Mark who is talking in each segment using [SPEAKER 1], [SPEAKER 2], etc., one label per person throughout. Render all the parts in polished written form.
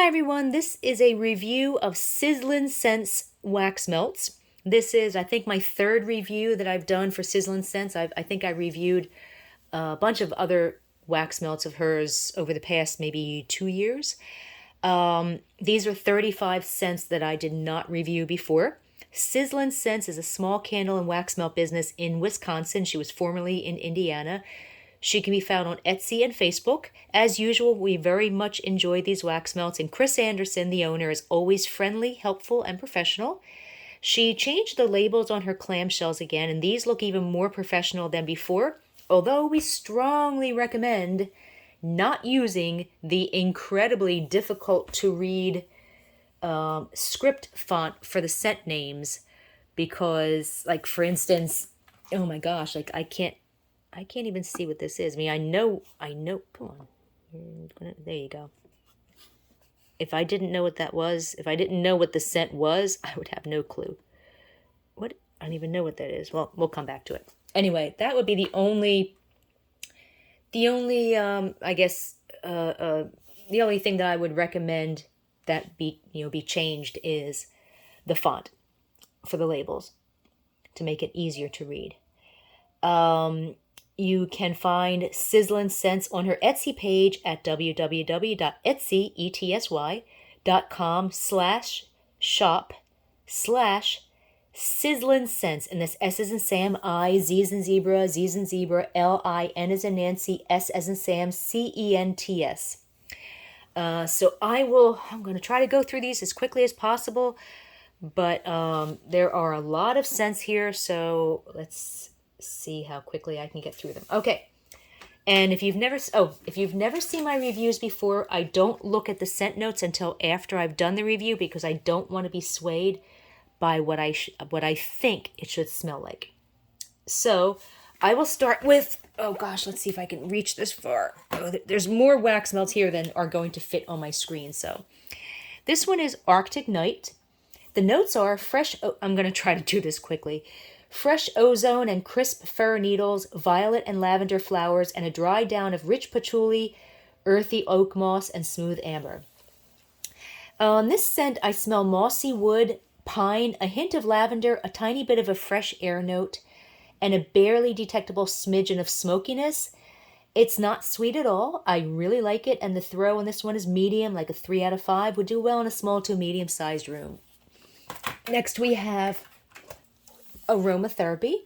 [SPEAKER 1] Hi everyone, this is a review of Sizzlin Scents wax melts. This is, I think, my third review that I've done for Sizzlin Scents. I think I reviewed a bunch of other wax melts of hers over the past maybe 2 years. These are 35 scents that I did not review before. Sizzlin Scents is a small candle and wax melt business in Wisconsin. She was formerly in Indiana. She can be found on Etsy and Facebook. As usual, we very much enjoy these wax melts, and Chris Anderson, the owner, is always friendly, helpful, and professional. She changed the labels on her clamshells again, and these look even more professional than before, although we strongly recommend not using the incredibly difficult to read script font for the scent names, because, like, for instance, oh my gosh, like I can't even see what this is. I mean, I know, come on. There you go. If I didn't know what that was, if I didn't know what the scent was, I would have no clue. What? I don't even know what that is. Well, we'll come back to it. Anyway, that would be the only the only thing that I would recommend that be changed is the font for the labels to make it easier to read. You can find Sizzlin Scents on her Etsy page at www.etsy.com/shop/Sizzlin Scents. And this S as in Sam, I, Z as in Zebra, Z as in Zebra, L-I, N as in Nancy, S as in Sam, C-E-N-T-S. So I'm going to try to go through these as quickly as possible, but there are a lot of scents here, so let's see how quickly I can get through them. Okay. And if you've never seen my reviews before, I don't look at the scent notes until after I've done the review, because I don't want to be swayed by what I think it should smell like. So I will start with, oh gosh, let's see if I can reach this far. Oh, there's more wax melts here than are going to fit on my screen. So this one is Arctic Night. The notes are fresh. I'm going to try to do this quickly. Fresh ozone and crisp fir needles, violet and lavender flowers, and a dry down of rich patchouli, earthy oak moss, and smooth amber. On this scent, I smell mossy wood, pine, a hint of lavender, a tiny bit of a fresh air note, and a barely detectable smidgen of smokiness. It's not sweet at all. I really like it, and the throw on this one is medium, like a 3 out of 5. Would do well in a small to medium-sized room. Next, we have Aromatherapy.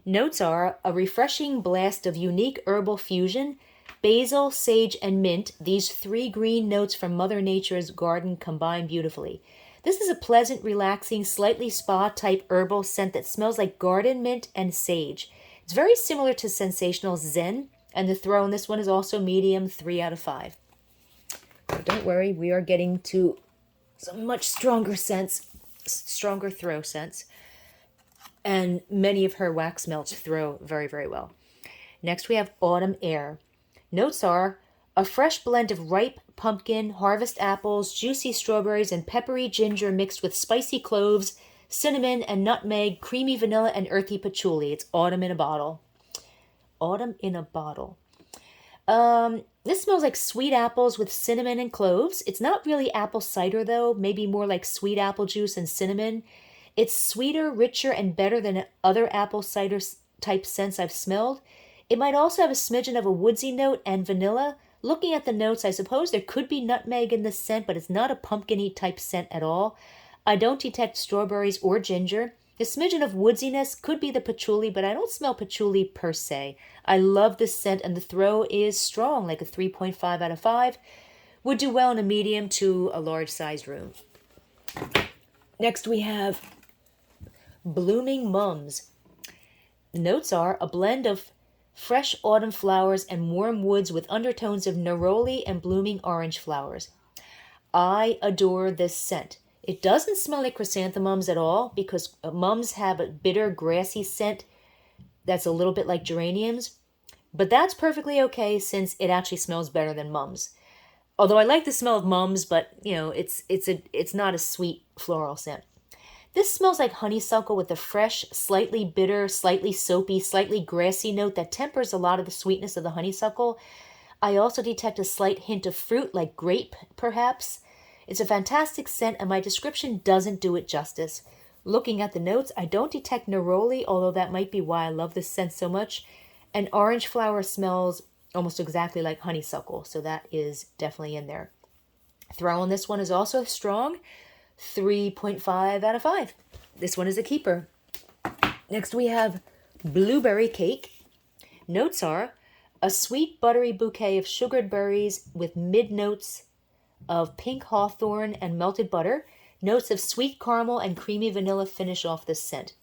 [SPEAKER 1] Notes are a refreshing blast of unique herbal fusion, basil, sage, and mint. These 3 green notes from Mother Nature's garden combine beautifully. This is a pleasant, relaxing, slightly spa-type herbal scent that smells like garden mint and sage. It's very similar to Sensational Zen, and the throw on this one is also medium, 3 out of 5. But don't worry, we are getting to some much stronger scents, stronger throw scents. And many of her wax melts throw very, very well. Next, we have Autumn Air. Notes are a fresh blend of ripe pumpkin, harvest apples, juicy strawberries, and peppery ginger mixed with spicy cloves, cinnamon, and nutmeg, creamy vanilla, and earthy patchouli. It's autumn in a bottle. Autumn in a bottle. This smells like sweet apples with cinnamon and cloves. It's not really apple cider, though. Maybe more like sweet apple juice and cinnamon. It's sweeter, richer, and better than other apple cider type scents I've smelled. It might also have a smidgen of a woodsy note and vanilla. Looking at the notes, I suppose there could be nutmeg in this scent, but it's not a pumpkin-y type scent at all. I don't detect strawberries or ginger. The smidgen of woodsiness could be the patchouli, but I don't smell patchouli per se. I love this scent, and the throw is strong, like a 3.5 out of 5. Would do well in a medium to a large-sized room. Next, we have Blooming Mums. The notes are a blend of fresh autumn flowers and warm woods with undertones of neroli and blooming orange flowers. I adore this scent. It doesn't smell like chrysanthemums at all, because mums have a bitter, grassy scent that's a little bit like geraniums, but that's perfectly okay since it actually smells better than mums. Although I like the smell of mums, but it's not a sweet floral scent. This smells like honeysuckle with a fresh, slightly bitter, slightly soapy, slightly grassy note that tempers a lot of the sweetness of the honeysuckle. I also detect a slight hint of fruit, like grape, perhaps. It's a fantastic scent, and my description doesn't do it justice. Looking at the notes, I don't detect neroli, although that might be why I love this scent so much. And orange flower smells almost exactly like honeysuckle, so that is definitely in there. Throw on this one is also strong, 3.5 out of 5. This one is a keeper. Next we have blueberry cake. Notes are a sweet buttery bouquet of sugared berries with mid-notes of pink hawthorn and melted butter. Notes of sweet caramel and creamy vanilla finish off this scent.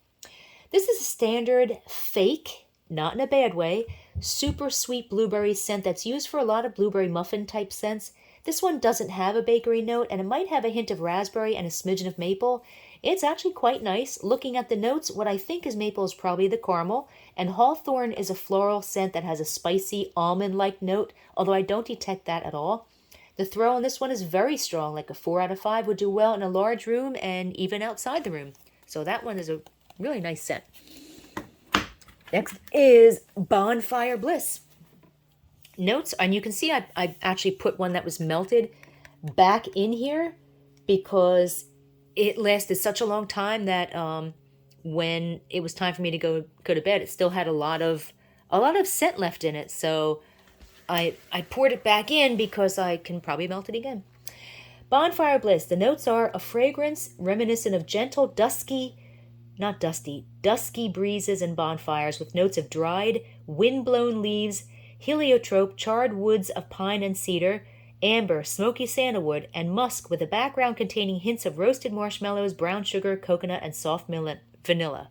[SPEAKER 1] This is a standard fake, not in a bad way, super sweet blueberry scent that's used for a lot of blueberry muffin type scents. This one doesn't have a bakery note, and it might have a hint of raspberry and a smidgen of maple. It's actually quite nice. Looking at the notes, what I think is maple is probably the caramel, and hawthorn is a floral scent that has a spicy almond-like note, although I don't detect that at all. The throw on this one is very strong, like a 4 out of 5 would do well in a large room and even outside the room. So that one is a really nice scent. Next is Bonfire Bliss. Notes, and you can see I actually put one that was melted back in here because it lasted such a long time that when it was time for me to go to bed, it still had a lot of scent left in it. So I poured it back in because I can probably melt it again. Bonfire Bliss. The notes are a fragrance reminiscent of gentle, dusky breezes and bonfires with notes of dried, wind-blown leaves, heliotrope, charred woods of pine and cedar, amber, smoky sandalwood, and musk with a background containing hints of roasted marshmallows, brown sugar, coconut, and soft vanilla.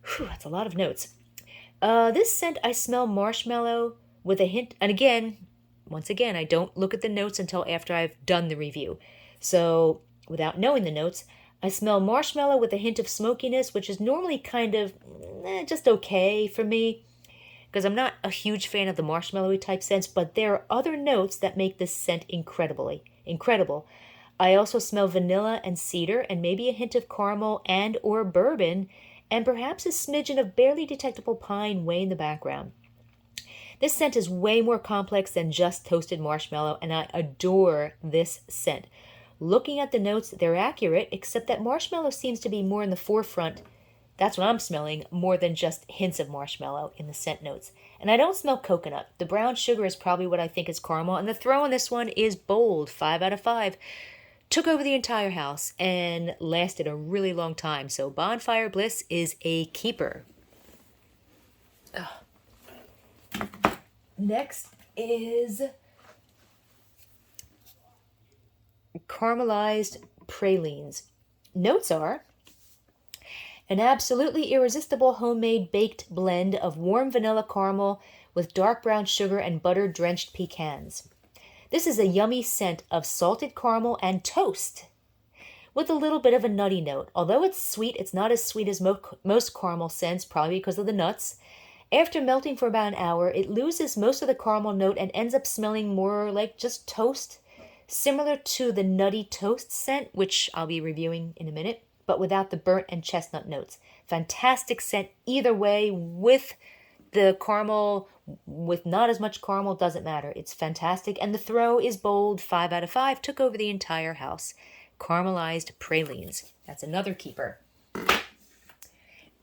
[SPEAKER 1] Whew, that's a lot of notes. This scent, I smell marshmallow with a hint, and once again, I don't look at the notes until after I've done the review. So, without knowing the notes, I smell marshmallow with a hint of smokiness, which is normally kind of just okay for me, because I'm not a huge fan of the marshmallowy type scents, but there are other notes that make this scent incredible. I also smell vanilla and cedar, and maybe a hint of caramel and or bourbon, and perhaps a smidgen of barely detectable pine way in the background. This scent is way more complex than just toasted marshmallow, and I adore this scent. Looking at the notes, they're accurate, except that marshmallow seems to be more in the forefront. That's what I'm smelling, more than just hints of marshmallow in the scent notes. And I don't smell coconut. The brown sugar is probably what I think is caramel, and the throw on this one is bold, 5 out of 5. Took over the entire house and lasted a really long time, so Bonfire Bliss is a keeper. Next is Caramelized Pralines. Notes are an absolutely irresistible homemade baked blend of warm vanilla caramel with dark brown sugar and butter-drenched pecans. This is a yummy scent of salted caramel and toast with a little bit of a nutty note. Although it's sweet, it's not as sweet as most caramel scents, probably because of the nuts. After melting for about an hour, it loses most of the caramel note and ends up smelling more like just toast, similar to the Nutty Toast scent, which I'll be reviewing in a minute, but without the burnt and chestnut notes. Fantastic scent either way, with the caramel, with not as much caramel, doesn't matter. It's fantastic, and the throw is bold, 5 out of 5, took over the entire house. Caramelized Pralines. That's another keeper.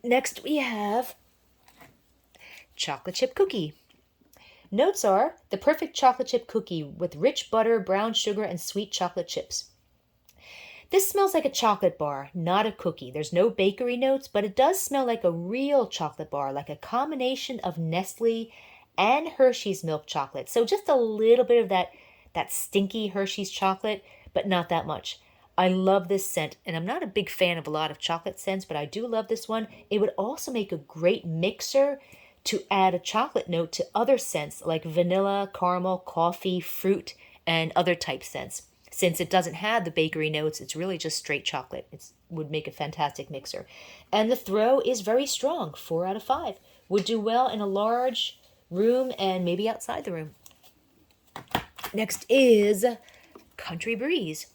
[SPEAKER 1] Next we have chocolate chip cookie. Notes are the perfect chocolate chip cookie with rich butter, brown sugar, and sweet chocolate chips. This smells like a chocolate bar, not a cookie. There's no bakery notes, but it does smell like a real chocolate bar, like a combination of Nestle and Hershey's milk chocolate. So just a little bit of that stinky Hershey's chocolate, but not that much. I love this scent, and I'm not a big fan of a lot of chocolate scents, but I do love this one. It would also make a great mixer to add a chocolate note to other scents like vanilla, caramel, coffee, fruit, and other type scents. Since it doesn't have the bakery notes, it's really just straight chocolate. It would make a fantastic mixer. And the throw is very strong, 4 out of 5. Would do well in a large room and maybe outside the room. Next is Country Breeze.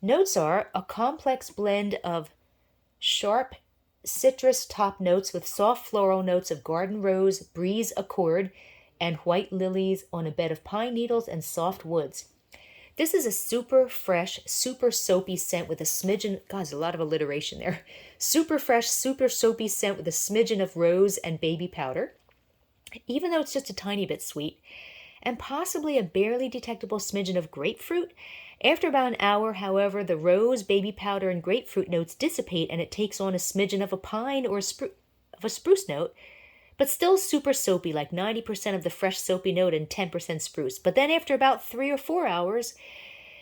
[SPEAKER 1] Notes are a complex blend of sharp citrus top notes with soft floral notes of garden rose, breeze accord, and white lilies on a bed of pine needles and soft woods. This is a super fresh, super soapy scent with a smidgen, God, there's a lot of alliteration there. Super fresh, super soapy scent with a smidgen of rose and baby powder, even though it's just a tiny bit sweet, and possibly a barely detectable smidgen of grapefruit. After about an hour, however, the rose, baby powder, and grapefruit notes dissipate and it takes on a smidgen of a pine or a spruce note, but still super soapy, like 90% of the fresh soapy note and 10% spruce. But then after about 3 or 4 hours,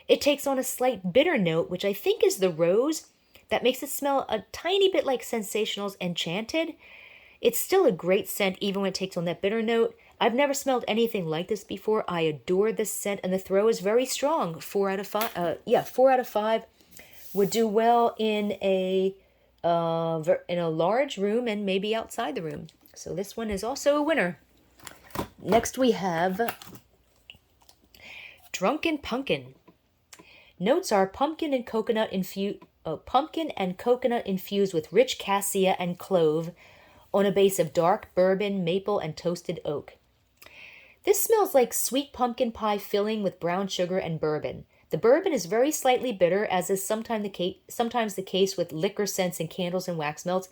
[SPEAKER 1] it takes on a slight bitter note, which I think is the rose, that makes it smell a tiny bit like Sensational's Enchanted. It's still a great scent even when it takes on that bitter note. I've never smelled anything like this before. I adore this scent, and the throw is very strong. 4 out of 5. 4 out of 5 would do well in a large room and maybe outside the room. So this one is also a winner. Next we have Drunken Pumpkin. Notes are pumpkin and coconut infused with rich cassia and clove on a base of dark bourbon, maple, and toasted oak. This smells like sweet pumpkin pie filling with brown sugar and bourbon. The bourbon is very slightly bitter, as is sometimes the case with liquor scents and candles and wax melts,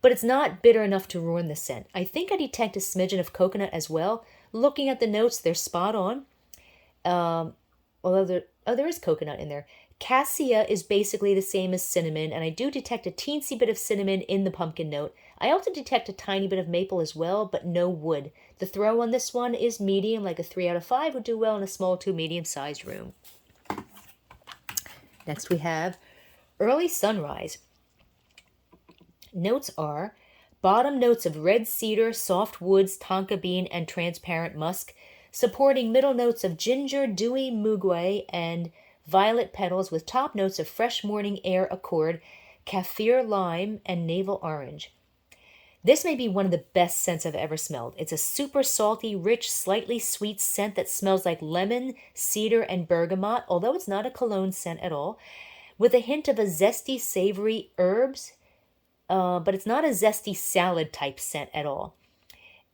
[SPEAKER 1] but it's not bitter enough to ruin the scent. I think I detect a smidgen of coconut as well. Looking at the notes, they're spot on. Although there is coconut in there. Cassia is basically the same as cinnamon, and I do detect a teensy bit of cinnamon in the pumpkin note. I also detect a tiny bit of maple as well, but no wood. The throw on this one is medium, like a 3 out of 5 would do well in a small to medium-sized room. Next we have Early Sunrise. Notes are bottom notes of red cedar, soft woods, tonka bean, and transparent musk, supporting middle notes of ginger, dewy muguet, and violet petals, with top notes of fresh morning air accord, kaffir lime, and navel orange. This may be one of the best scents I've ever smelled. It's a super salty, rich, slightly sweet scent that smells like lemon, cedar, and bergamot, although it's not a cologne scent at all, with a hint of a zesty, savory herbs, but it's not a zesty salad type scent at all.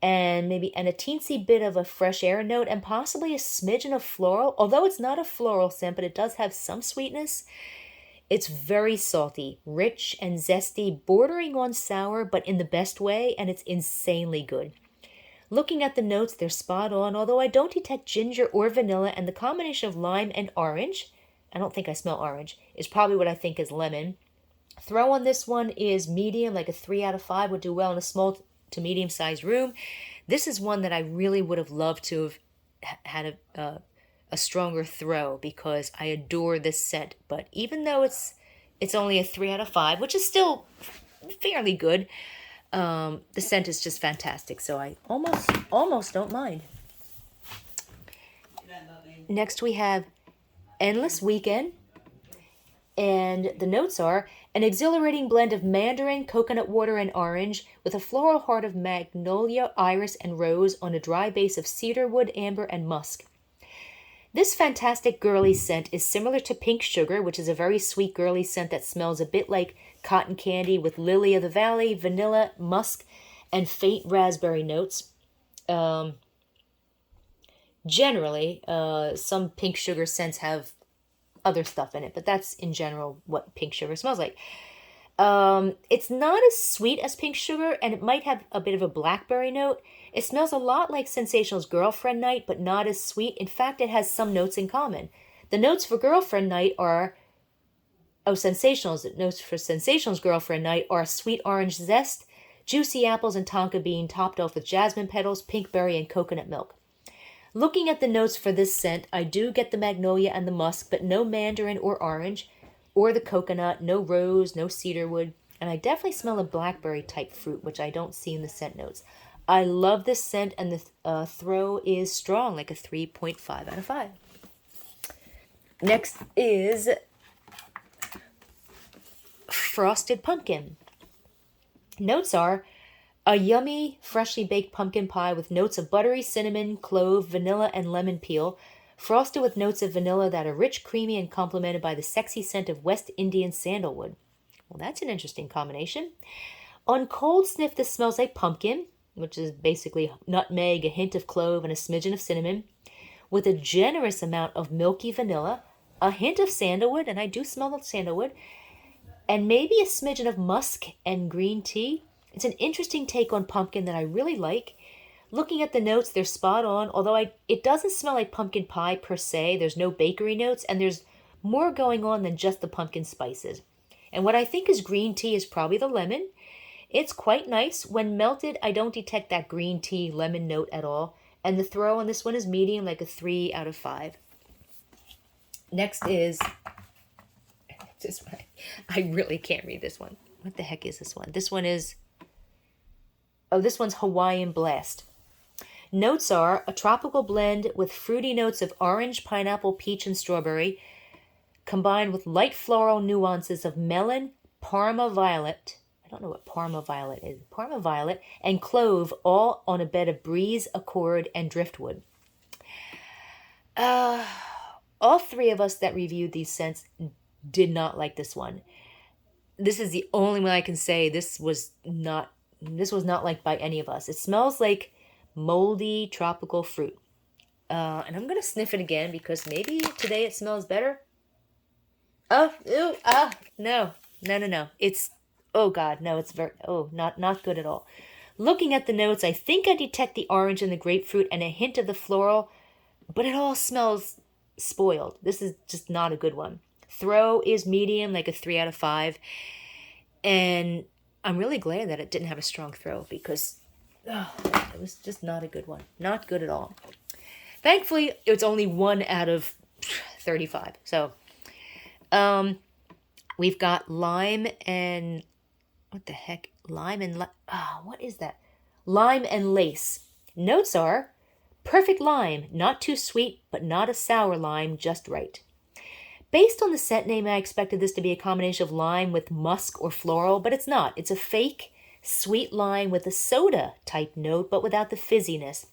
[SPEAKER 1] And a teensy bit of a fresh air note, and possibly a smidgen of floral, although it's not a floral scent, but it does have some sweetness. It's very salty, rich and zesty, bordering on sour, but in the best way, and it's insanely good. Looking at the notes, they're spot on, although I don't detect ginger or vanilla, and the combination of lime and orange, I don't think I smell orange, is probably what I think is lemon. Throw on this one is medium, like a 3 out of 5 would do well in a small to medium-sized room. This is one that I really would have loved to have had a stronger throw, because I adore this scent. But even though it's only a 3 out of 5, which is still fairly good, the scent is just fantastic. So I almost don't mind. Next we have Endless Weekend. And the notes are an exhilarating blend of mandarin, coconut water, and orange, with a floral heart of magnolia, iris, and rose on a dry base of cedarwood, amber, and musk. This fantastic girly scent is similar to Pink Sugar, which is a very sweet girly scent that smells a bit like cotton candy, with lily of the valley, vanilla, musk, and faint raspberry notes. Generally, some Pink Sugar scents have other stuff in it, but that's in general what Pink Sugar smells like. It's not as sweet as Pink Sugar, and it might have a bit of a blackberry note. It smells a lot like Sensational's Girlfriend Night, but not as sweet. In fact, it has some notes in common. The notes for Girlfriend Night are Sensational's Girlfriend Night are sweet orange zest, juicy apples, and tonka bean, topped off with jasmine petals, pink berry, and coconut milk. Looking at the notes for this scent, I do get the magnolia and the musk, but no mandarin or orange, or the coconut, no rose, no cedarwood, and I definitely smell a blackberry type fruit, which I don't see in the scent notes. I love this scent, and the throw is strong, like a 3.5 out of 5. Next is Frosted Pumpkin. Notes are a yummy, freshly baked pumpkin pie with notes of buttery cinnamon, clove, vanilla, and lemon peel, frosted with notes of vanilla that are rich, creamy, and complemented by the sexy scent of West Indian sandalwood. Well, that's an interesting combination. On cold sniff, this smells like pumpkin. which is basically nutmeg, a hint of clove, and a smidgen of cinnamon, with a generous amount of milky vanilla, a hint of sandalwood, and I do smell the sandalwood, and maybe a smidgen of musk and green tea. It's an interesting take on pumpkin that I really like. Looking at the notes, they're spot on, although it doesn't smell like pumpkin pie per se. There's no bakery notes, and there's more going on than just the pumpkin spices. And what I think is green tea is probably the lemon. It's quite nice. When melted, I don't detect that green tea lemon note at all. And the throw on this one is medium, like a 3 out of 5. Next is this one. I really can't read this one. What the heck is this one? This one's Hawaiian Blast. Notes are a tropical blend with fruity notes of orange, pineapple, peach, and strawberry, combined with light floral nuances of melon, Parma violet. I don't know what Parma violet is. Parma violet and clove, all on a bed of breeze, accord, and driftwood. All three of us that reviewed these scents did not like this one. This is the only one I can say this was not liked by any of us. It smells like moldy tropical fruit. And I'm going to sniff it again because maybe today it smells better. No. It's, oh God, no, it's not good at all. Looking at the notes, I think I detect the orange and the grapefruit and a hint of the floral, but it all smells spoiled. This is just not a good one. Throw is medium, like a 3 out of 5. And I'm really glad that it didn't have a strong throw because it was just not a good one. Not good at all. Thankfully, it's only 1 out of 35. So, we've got lime and, what the heck? What is that? Lime and lace. Notes are perfect lime, not too sweet, but not a sour lime, just right. Based on the scent name, I expected this to be a combination of lime with musk or floral, but it's not. It's a fake sweet lime with a soda type note, but without the fizziness.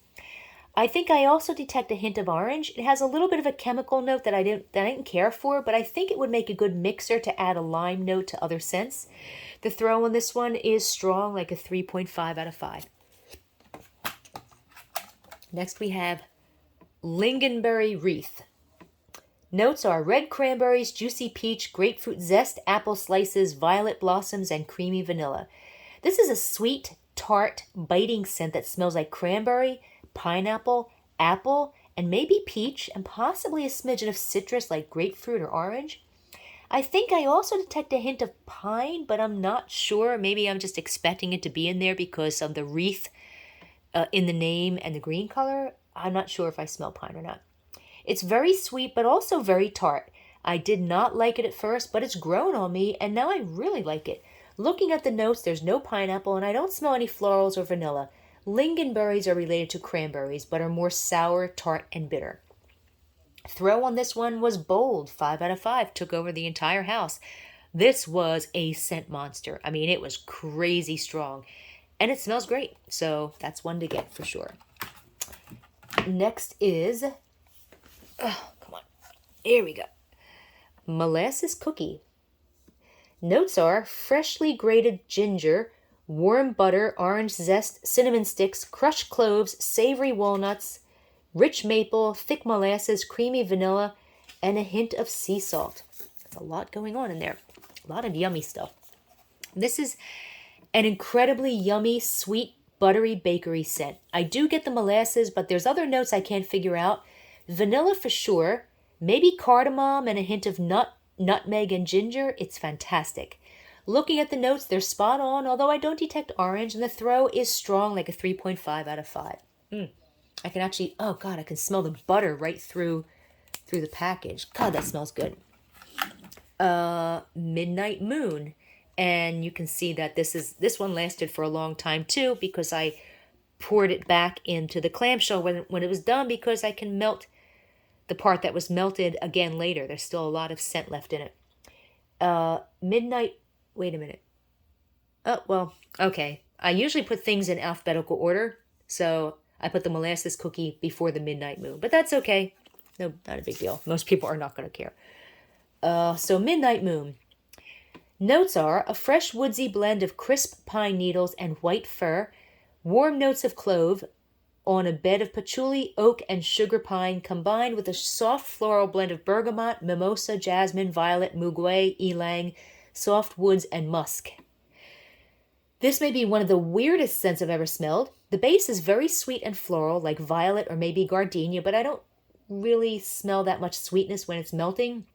[SPEAKER 1] I think I also detect a hint of orange. It has a little bit of a chemical note that I didn't care for, but I think it would make a good mixer to add a lime note to other scents. The throw on this one is strong, like a 3.5 out of 5. Next we have Lingonberry Wreath. Notes are red cranberries, juicy peach, grapefruit zest, apple slices, violet blossoms, and creamy vanilla. This is a sweet, tart, biting scent that smells like cranberry, pineapple, apple, and maybe peach, and possibly a smidgen of citrus like grapefruit or orange. I think I also detect a hint of pine, but I'm not sure. Maybe I'm just expecting it to be in there because of the wreath in the name and the green color. I'm not sure if I smell pine or not. It's very sweet, but also very tart. I did not like it at first, but it's grown on me, and now I really like it. Looking at the notes, there's no pineapple, and I don't smell any florals or vanilla. Lingonberries are related to cranberries, but are more sour, tart, and bitter. Throw on this one was bold, 5 out of 5, took over the entire house. This was a scent monster. I mean, it was crazy strong, and it smells great, so that's one to get for sure. Next is, come on, here we go, Molasses Cookie. Notes are freshly grated ginger, warm butter, orange zest, cinnamon sticks, crushed cloves, savory walnuts, rich maple, thick molasses, creamy vanilla, and a hint of sea salt. There's a lot going on in there. A lot of yummy stuff. This is an incredibly yummy, sweet, buttery bakery scent. I do get the molasses, but there's other notes I can't figure out. Vanilla for sure, maybe cardamom and a hint of nutmeg and ginger. It's fantastic. Looking at the notes, they're spot on, although I don't detect orange, and the throw is strong, like a 3.5 out of 5. I can actually, oh God, I can smell the butter right through the package. God, that smells good. Midnight Moon. And you can see that this one lasted for a long time too, because I poured it back into the clamshell when it was done, because I can melt the part that was melted again later. There's still a lot of scent left in it. Wait a minute. Oh, well, okay. I usually put things in alphabetical order, so I put the Molasses Cookie before the Midnight Moon, but that's okay. No, not a big deal. Most people are not going to care. So Midnight Moon. Notes are a fresh woodsy blend of crisp pine needles and white fir, Warm notes of clove on a bed of patchouli, oak, and sugar pine, combined with a soft floral blend of bergamot, mimosa, jasmine, violet, muguet, ylang, soft woods, and musk. This may be one of the weirdest scents I've ever smelled. The base is very sweet and floral, like violet or maybe gardenia, but I don't really smell that much sweetness when it's melting.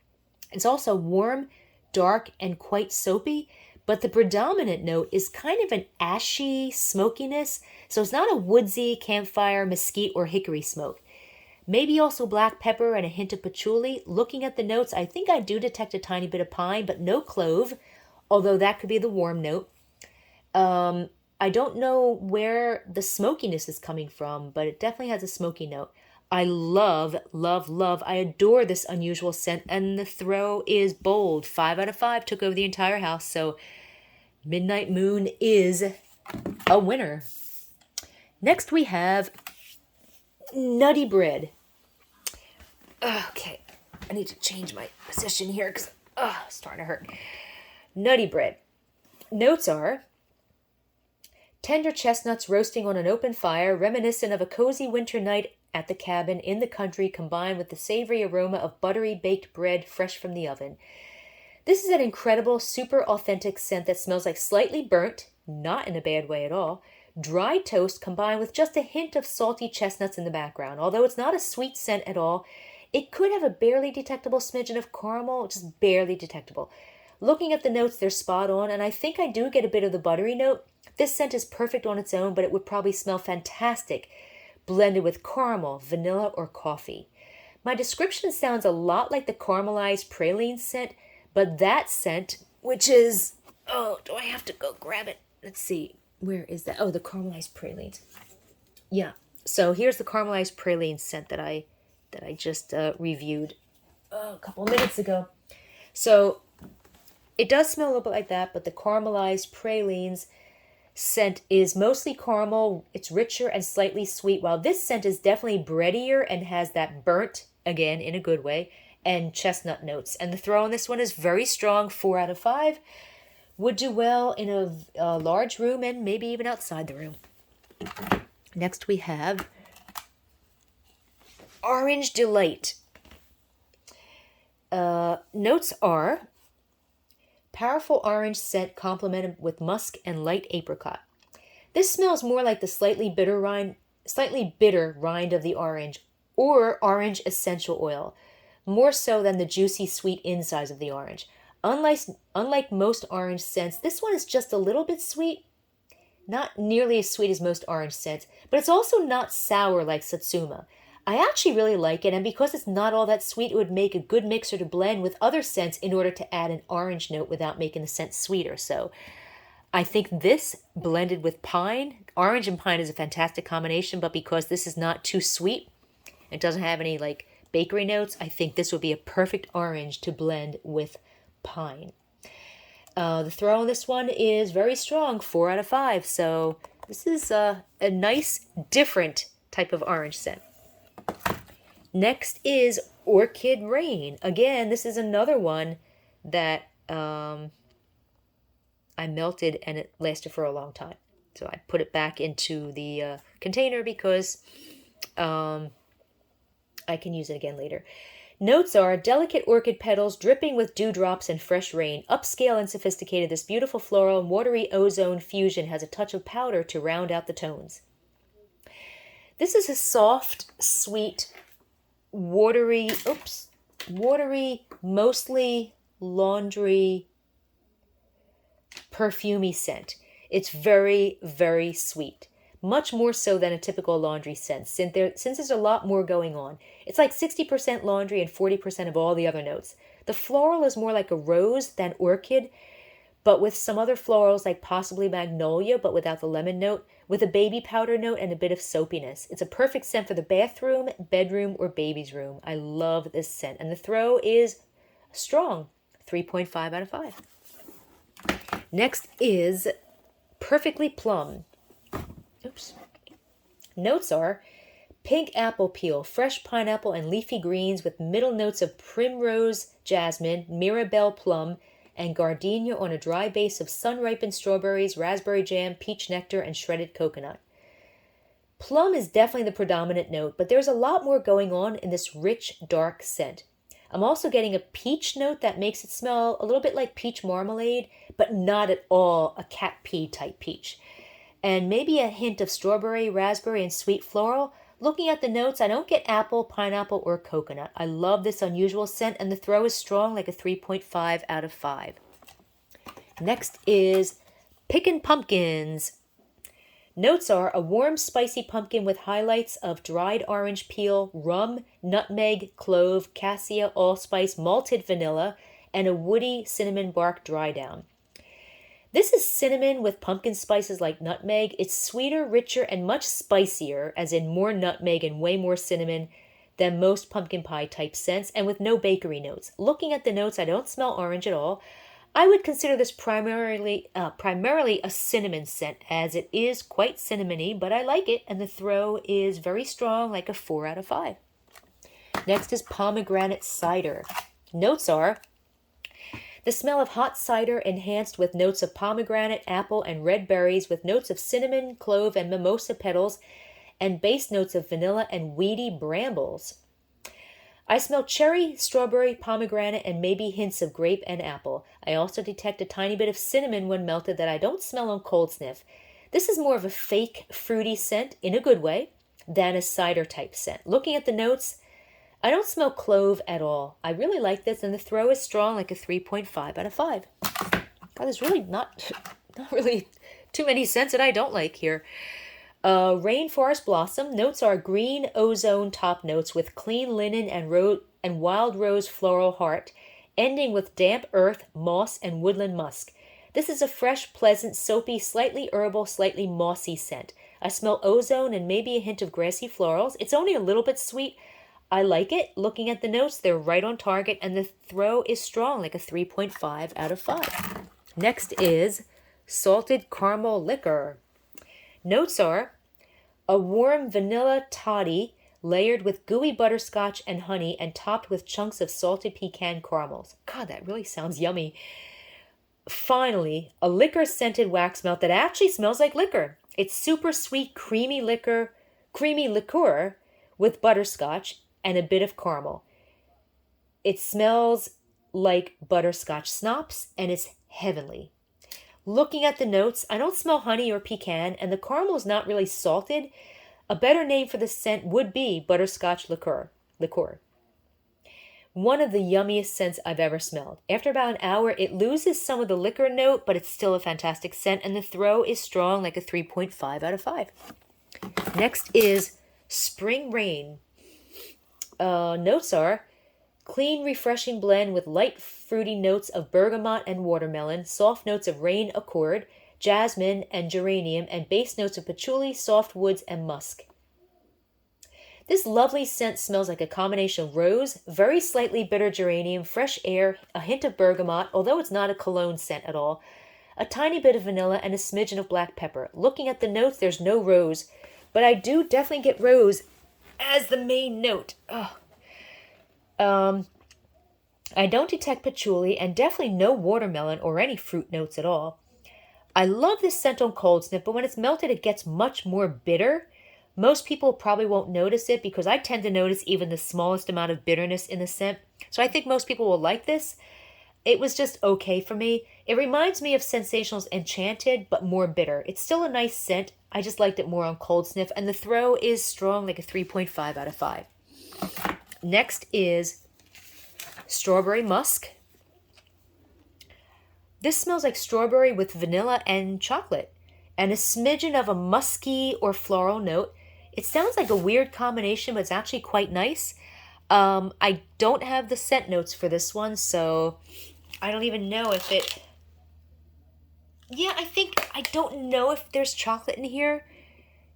[SPEAKER 1] It's also warm, dark, and quite soapy, but the predominant note is kind of an ashy smokiness, so it's not a woodsy campfire, mesquite, or hickory smoke. Maybe also black pepper and a hint of patchouli. Looking at the notes, I think I do detect a tiny bit of pine, but no clove, although that could be the warm note. I don't know where the smokiness is coming from, but it definitely has a smoky note. I love, love, love, I adore this unusual scent, and the throw is bold. 5 out of 5 took over the entire house, so Midnight Moon is a winner. Next we have Nutty Bread. Okay, I need to change my position here because it's starting to hurt. Nutty Bread. Notes are tender chestnuts roasting on an open fire, reminiscent of a cozy winter night at the cabin in the country, combined with the savory aroma of buttery baked bread fresh from the oven. This is an incredible, super authentic scent that smells like slightly burnt, not in a bad way at all, dry toast combined with just a hint of salty chestnuts in the background. Although it's not a sweet scent at all, it could have a barely detectable smidgen of caramel, just barely detectable. Looking at the notes, they're spot on, and I think I do get a bit of the buttery note. This scent is perfect on its own, but it would probably smell fantastic blended with caramel, vanilla, or coffee. My description sounds a lot like the Caramelized Praline scent, but that scent, which is, do I have to go grab it? Let's see, where is that? Oh, the Caramelized Pralines. Yeah, so here's the Caramelized Praline scent that I just reviewed a couple of minutes ago. So it does smell a little bit like that, but the Caramelized Pralines scent is mostly caramel. It's richer and slightly sweet, while this scent is definitely breadier and has that burnt, again, in a good way, and chestnut notes. And the throw on this one is very strong, 4 out of 5. Would do well in a large room and maybe even outside the room. Next we have Orange Delight. Notes are powerful orange scent complemented with musk and light apricot. This smells more like the slightly bitter rind of the orange, or orange essential oil, more so than the juicy sweet insides of the orange. Unlike most orange scents, this one is just a little bit sweet. Not nearly as sweet as most orange scents, but it's also not sour like Satsuma. I actually really like it, and because it's not all that sweet, it would make a good mixer to blend with other scents in order to add an orange note without making the scent sweeter. So I think this blended with pine, orange and pine is a fantastic combination, but because this is not too sweet, it doesn't have any like bakery notes, I think this would be a perfect orange to blend with pine. The throw on this one is very strong, 4 out of 5. So this is a nice, different type of orange scent. Next is Orchid Rain. Again, this is another one that I melted and it lasted for a long time. So I put it back into the container because I can use it again later. Notes are delicate orchid petals dripping with dewdrops and fresh rain. Upscale and sophisticated, this beautiful floral and watery ozone fusion has a touch of powder to round out the tones. This is a soft, sweet, watery, mostly laundry, perfumey scent. It's very, very sweet. Much more so than a typical laundry scent, since there's a lot more going on. It's like 60% laundry and 40% of all the other notes. The floral is more like a rose than orchid, but with some other florals like possibly magnolia, but without the lemon note, with a baby powder note and a bit of soapiness. It's a perfect scent for the bathroom, bedroom, or baby's room. I love this scent. And the throw is strong, 3.5 out of 5. Next is Perfectly Plum. Notes are pink apple peel, fresh pineapple, and leafy greens with middle notes of primrose, jasmine, mirabelle plum, and gardenia on a dry base of sun-ripened strawberries, raspberry jam, peach nectar, and shredded coconut. Plum is definitely the predominant note, but there's a lot more going on in this rich, dark scent. I'm also getting a peach note that makes it smell a little bit like peach marmalade, but not at all a cat pee type peach. And maybe a hint of strawberry, raspberry, and sweet floral. Looking at the notes, I don't get apple, pineapple, or coconut. I love this unusual scent, and the throw is strong, like a 3.5 out of 5. Next is Pickin' Pumpkins. Notes are a warm, spicy pumpkin with highlights of dried orange peel, rum, nutmeg, clove, cassia, allspice, malted vanilla, and a woody cinnamon bark dry down. This is cinnamon with pumpkin spices like nutmeg. It's sweeter, richer, and much spicier, as in more nutmeg and way more cinnamon than most pumpkin pie type scents, and with no bakery notes. Looking at the notes, I don't smell orange at all. I would consider this primarily a cinnamon scent, as it is quite cinnamony, but I like it, and the throw is very strong, like a 4 out of 5. Next is Pomegranate Cider. Notes are the smell of hot cider enhanced with notes of pomegranate, apple, and red berries, with notes of cinnamon, clove, and mimosa petals, and base notes of vanilla and weedy brambles. I smell cherry, strawberry, pomegranate, and maybe hints of grape and apple. I also detect a tiny bit of cinnamon when melted that I don't smell on cold sniff. This is more of a fake fruity scent, in a good way, than a cider type scent. Looking at the notes, I don't smell clove at all. I really like this, and the throw is strong, like a 3.5 out of 5. God, there's really not really too many scents that I don't like here. Rainforest Blossom. Notes are green ozone top notes with clean linen and wild rose floral heart, ending with damp earth, moss, and woodland musk. This is a fresh, pleasant, soapy, slightly herbal, slightly mossy scent. I smell ozone and maybe a hint of grassy florals. It's only a little bit sweet. I like it. Looking at the notes, they're right on target, and the throw is strong, like a 3.5 out of 5. Next is Salted Caramel Liquor. Notes are a warm vanilla toddy layered with gooey butterscotch and honey and topped with chunks of salted pecan caramels. God, that really sounds yummy. Finally, a liquor-scented wax melt that actually smells like liquor. It's super sweet, creamy liquor with butterscotch and a bit of caramel. It smells like butterscotch schnapps, and it's heavenly. Looking at the notes, I don't smell honey or pecan, and the caramel is not really salted. A better name for the scent would be butterscotch liqueur. One of the yummiest scents I've ever smelled. After about an hour, it loses some of the liquor note, but it's still a fantastic scent, and the throw is strong, like a 3.5 out of 5. Next is Spring Rain. Notes are clean, refreshing blend with light, fruity notes of bergamot and watermelon, soft notes of rain accord, jasmine, and geranium, and base notes of patchouli, soft woods, and musk. This lovely scent smells like a combination of rose, very slightly bitter geranium, fresh air, a hint of bergamot, although it's not a cologne scent at all, a tiny bit of vanilla, and a smidgen of black pepper. Looking at the notes, there's no rose, but I do definitely get rose as the main note. I don't detect patchouli, and definitely no watermelon or any fruit notes at all. I love this scent on cold sniff, but when it's melted, it gets much more bitter. Most people probably won't notice it because I tend to notice even the smallest amount of bitterness in the scent. So I think most people will like this. It was just okay for me. It reminds me of Sensational's Enchanted, but more bitter. It's still a nice scent. I just liked it more on cold sniff, and the throw is strong, like a 3.5 out of 5. Next is Strawberry Musk. This smells like strawberry with vanilla and chocolate, and a smidgen of a musky or floral note. It sounds like a weird combination, but it's actually quite nice. I don't have the scent notes for this one, so I don't even know if it... Yeah, I don't know if there's chocolate in here.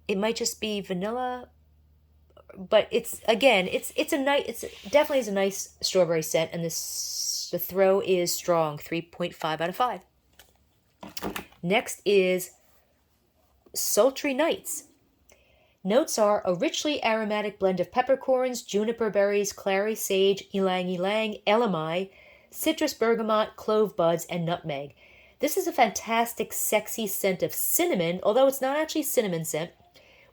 [SPEAKER 1] It might just be vanilla, but it's definitely is a nice strawberry scent, and the throw is strong, 3.5 out of 5. Next is Sultry Nights. Notes are a richly aromatic blend of peppercorns, juniper berries, clary sage, ylang ylang, elemi, citrus bergamot, clove buds, and nutmeg. This is a fantastic, sexy scent of cinnamon, although it's not actually cinnamon scent,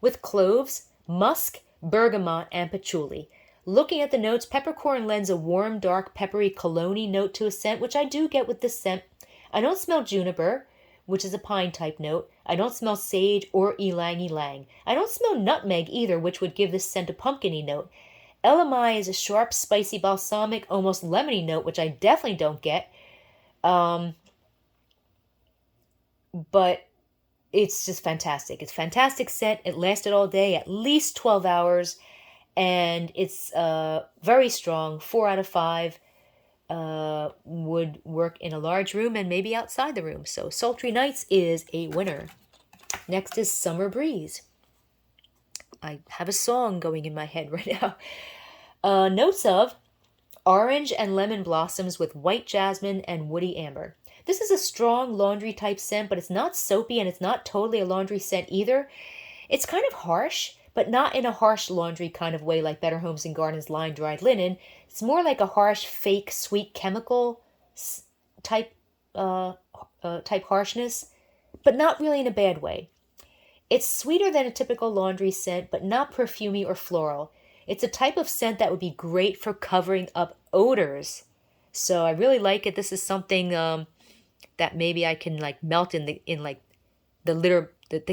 [SPEAKER 1] with cloves, musk, bergamot, and patchouli. Looking at the notes, peppercorn lends a warm, dark, peppery cologne note to a scent, which I do get with this scent. I don't smell juniper, which is a pine type note. I don't smell sage or ylang ylang. I don't smell nutmeg either, which would give this scent a pumpkiny note. Elamai is a sharp, spicy, balsamic, almost lemony note, which I definitely don't get. But it's just fantastic. It's a fantastic scent. It lasted all day, at least 12 hours. And it's very strong. 4 out of 5 would work in a large room and maybe outside the room. So Sultry Nights is a winner. Next is Summer Breeze. I have a song going in my head right now. Notes of orange and lemon blossoms with white jasmine and woody amber. This is a strong laundry type scent, but it's not soapy and it's not totally a laundry scent either. It's kind of harsh, but not in a harsh laundry kind of way like Better Homes and Gardens line dried linen. It's more like a harsh, fake, sweet chemical type harshness, but not really in a bad way. It's sweeter than a typical laundry scent, but not perfumey or floral. It's a type of scent that would be great for covering up odors. So I really like it. This is something that maybe I can like melt in the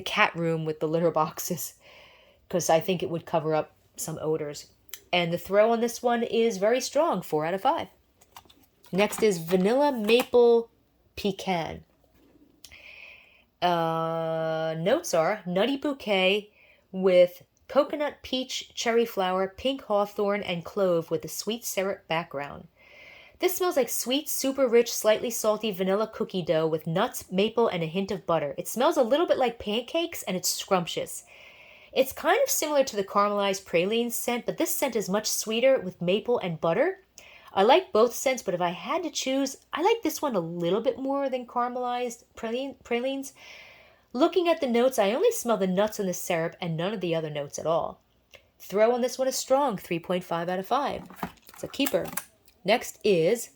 [SPEAKER 1] cat room with the litter boxes, because I think it would cover up some odors. And the throw on this one is very strong, 4 out of 5. Next is Vanilla Maple Pecan. Notes are nutty bouquet with coconut, peach, cherry flower, pink hawthorn, and clove with a sweet syrup background. This smells like sweet, super rich, slightly salty vanilla cookie dough with nuts, maple, and a hint of butter. It smells a little bit like pancakes, and it's scrumptious. It's kind of similar to the Caramelized Praline scent, but this scent is much sweeter with maple and butter. I like both scents, but if I had to choose, I like this one a little bit more than Caramelized Pralines. Looking at the notes, I only smell the nuts and the syrup and none of the other notes at all. Throw on this one is strong, 3.5 out of 5. It's a keeper. Next is,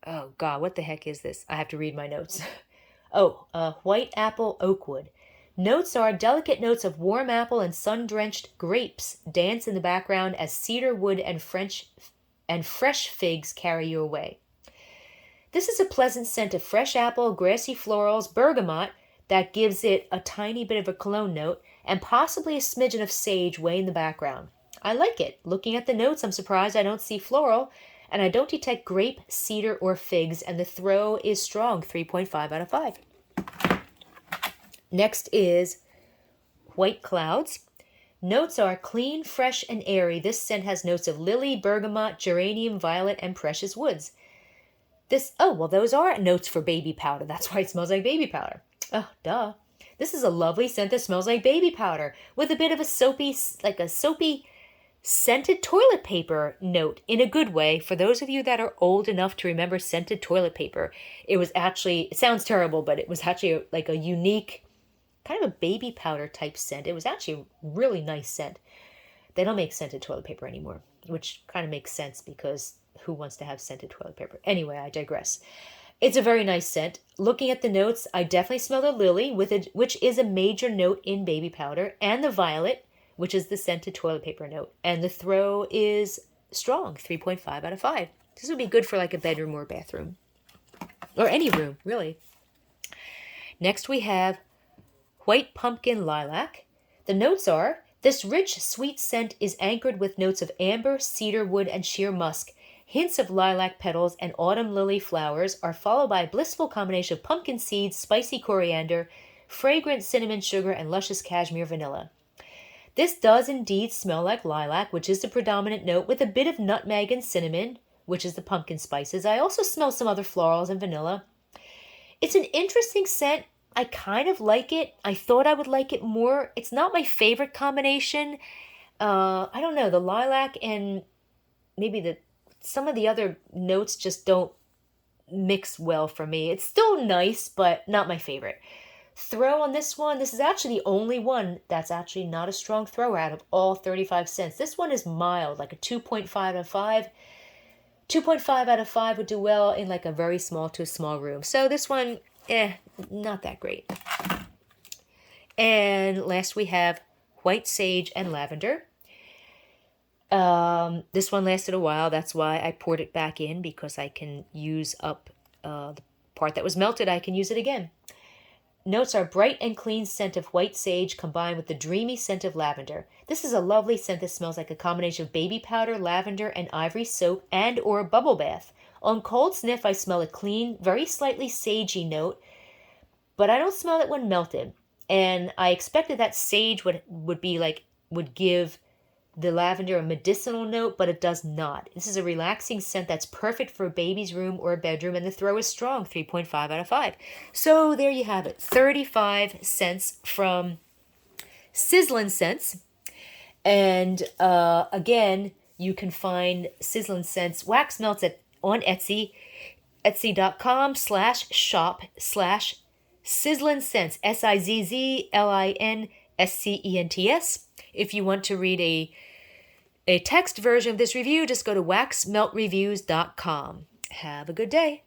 [SPEAKER 1] oh God, what the heck is this? I have to read my notes. White Apple Oakwood. Notes are delicate notes of warm apple and sun-drenched grapes dance in the background as cedar wood and fresh figs carry you away. This is a pleasant scent of fresh apple, grassy florals, bergamot that gives it a tiny bit of a cologne note and possibly a smidgen of sage way in the background. I like it. Looking at the notes, I'm surprised I don't see floral, and I don't detect grape, cedar, or figs, and the throw is strong, 3.5 out of 5. Next is White Clouds. Notes are clean, fresh, and airy. This scent has notes of lily, bergamot, geranium, violet, and precious woods. Those are notes for baby powder. That's why it smells like baby powder. Oh, duh. This is a lovely scent that smells like baby powder with a bit of a soapy scented toilet paper note in a good way. For those of you that are old enough to remember scented toilet paper, it sounds terrible, but it was actually like a unique kind of a baby powder type scent. It was actually a really nice scent. They don't make scented toilet paper anymore, which kind of makes sense because who wants to have scented toilet paper? Anyway, I digress. It's a very nice scent. Looking at the notes, I definitely smell the lily, which is a major note in baby powder, and the violet, which is the scented toilet paper note. And the throw is strong, 3.5 out of 5. This would be good for like a bedroom or a bathroom. Or any room, really. Next we have White Pumpkin Lilac. The notes are, this rich, sweet scent is anchored with notes of amber, cedar wood, and sheer musk. Hints of lilac petals and autumn lily flowers are followed by a blissful combination of pumpkin seeds, spicy coriander, fragrant cinnamon sugar, and luscious cashmere vanilla. This does indeed smell like lilac, which is the predominant note, with a bit of nutmeg and cinnamon, which is the pumpkin spices. I also smell some other florals and vanilla. It's an interesting scent. I kind of like it. I thought I would like it more. It's not my favorite combination. I don't know. The lilac and maybe some of the other notes just don't mix well for me. It's still nice, but not my favorite. Throw on this one. This is actually the only one that's actually not a strong throw out of all 35 cents. This one is mild, like a 2.5 out of 5. 2.5 out of 5 would do well in like a very small to a small room. So this one, not that great. And last we have white sage and lavender. This one lasted a while. That's why I poured it back in, because I can use up the part that was melted. I can use it again. Notes are bright and clean scent of white sage combined with the dreamy scent of lavender. This is a lovely scent that smells like a combination of baby powder, lavender, and ivory soap and or bubble bath. On cold sniff, I smell a clean, very slightly sagey note, but I don't smell it when melted. And I expected that sage would give the lavender a medicinal note, but it does not. This is a relaxing scent that's perfect for a baby's room or a bedroom, and the throw is strong, 3.5 out of 5. So there you have it, 35 cents from Sizzlin Scents. And again, you can find Sizzlin Scents wax melts on Etsy, etsy.com/shop/Sizzlin Scents, SIZZLINSCENTS. If you want to read a text version of this review, just go to waxmeltreviews.com. Have a good day.